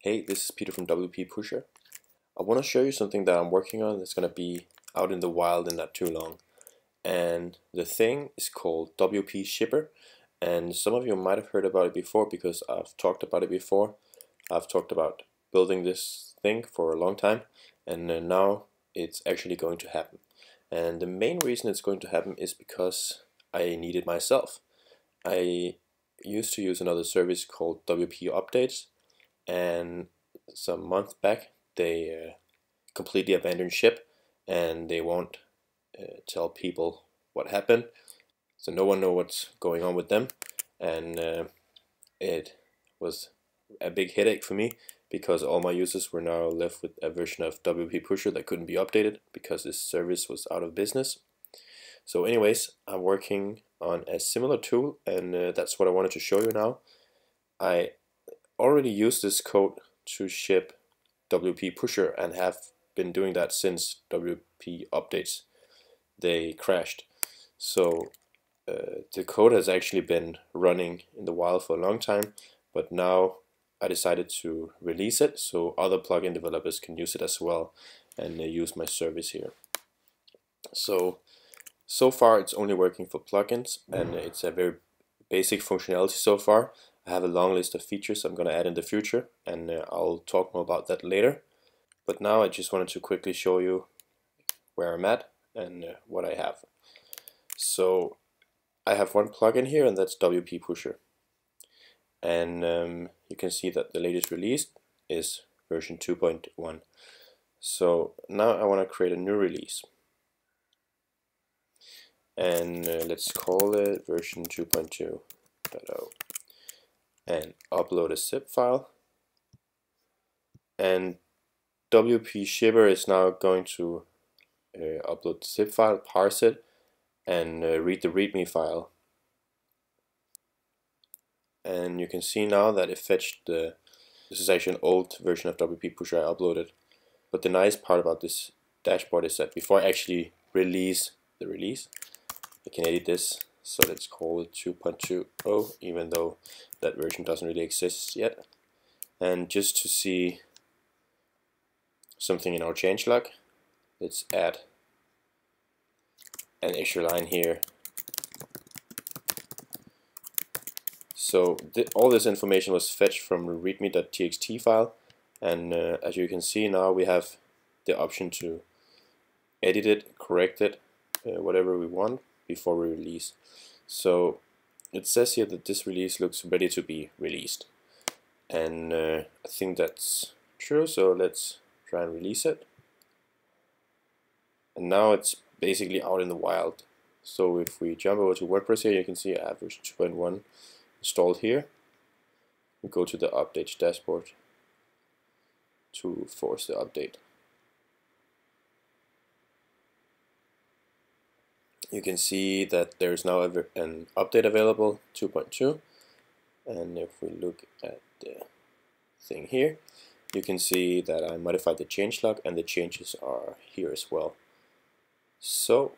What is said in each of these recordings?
Hey, this is Peter from WP Pusher. I want to show you something that I'm working on that's going to be out in the wild in not too long. And the thing is called WP Shipper. And some of you might have heard about it before because I've talked about it before. I've talked about building this thing for a long time, and now it's actually going to happen. And the main reason it's going to happen is because I need it myself. I used to use another service called WP Updates, and some months back they completely abandoned ship, and they won't tell people what happened, so no one knows what's going on with them. And it was a big headache for me because all my users were now left with a version of WP Pusher that couldn't be updated because this service was out of business. So anyways, I'm working on a similar tool, and that's what I wanted to show you now. I already used this code to ship WP Pusher and have been doing that since WP Updates they crashed. So the code has actually been running in the wild for a long time, but now I decided to release it so other plugin developers can use it as well, and use my service here. So far it's only working for plugins, and it's a very basic functionality so far. I have a long list of features I'm going to add in the future, and I'll talk more about that later. But now I just wanted to quickly show you where I'm at and what I have. So I have one plugin here, and that's WP Pusher. And you can see that the latest release is version 2.1. So now I want to create a new release. And let's call it version 2.2.0 and upload a zip file. And WP Shipper is now going to upload the zip file, parse it, and read the README file. And you can see now that it fetched this is actually an old version of WP Pusher I uploaded. But the nice part about this dashboard is that before I actually release the release, I can edit this. So let's call it 2.20, even though that version doesn't really exist yet. And just to see something in our changelog, let's add an extra line here. So all this information was fetched from the readme.txt file, and as you can see now we have the option to edit it, correct it, whatever we want before we release. So it says here that this release looks ready to be released, and I think that's true, so let's try and release it. And now it's basically out in the wild. So if we jump over to WordPress here, you can see I have version 2.1 installed here. We go to the update dashboard to force the update. You can see that there is now an update available, 2.2, and if we look at the thing here, you can see that I modified the changelog and the changes are here as well. So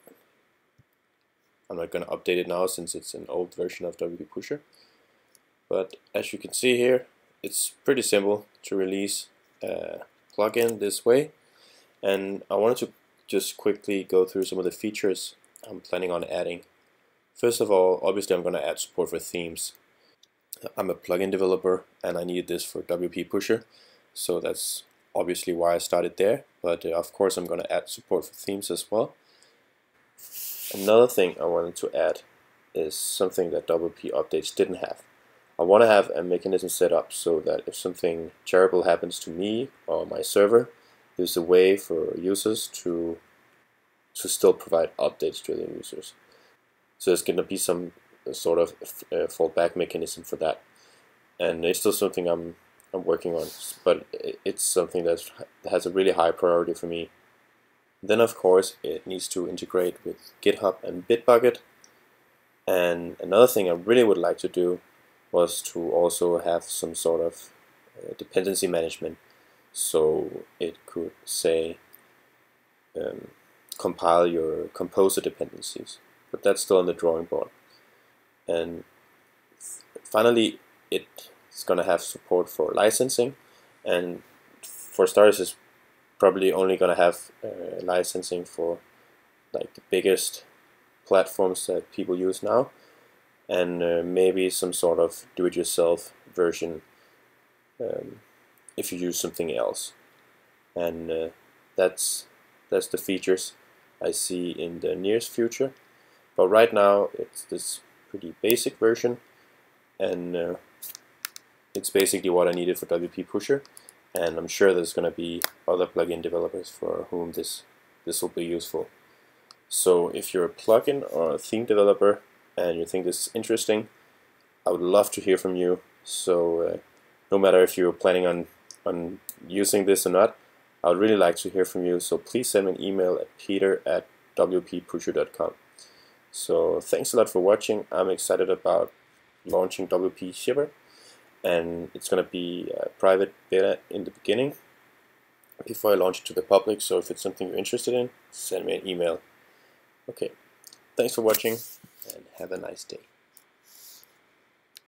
I'm not going to update it now since it's an old version of WP Pusher, but as you can see here, it's pretty simple to release a plugin this way. And I wanted to just quickly go through some of the features I'm planning on adding. First of all, obviously I'm going to add support for themes. I'm a plugin developer and I need this for WP Pusher, so that's obviously why I started there, but of course I'm going to add support for themes as well. Another thing I wanted to add is something that WP Updates didn't have. I want to have a mechanism set up so that if something terrible happens to me or my server, there's a way for users to still provide updates to their users. So there's going to be some sort of fallback mechanism for that, and it's still something I'm working on, but it's something that has a really high priority for me. Then of course it needs to integrate with GitHub and Bitbucket, and another thing I really would like to do was to also have some sort of dependency management, so it could say compile your composer dependencies, but that's still on the drawing board. And finally, it's going to have support for licensing, and for starters, it's probably only going to have licensing for like the biggest platforms that people use now, and maybe some sort of do-it-yourself version if you use something else. And that's the features I see in the nearest future. But right now it's this pretty basic version, and it's basically what I needed for WP Pusher, and I'm sure there's going to be other plugin developers for whom this will be useful. So if you're a plugin or a theme developer and you think this is interesting, I would love to hear from you. So no matter if you're planning on using this or not, I would really like to hear from you. So please send me an email at peter@wppusher.com. So thanks a lot for watching. I'm excited about launching WP Shipper, and it's going to be a private beta in the beginning before I launch it to the public. So if it's something you're interested in, send me an email. Okay, thanks for watching and have a nice day.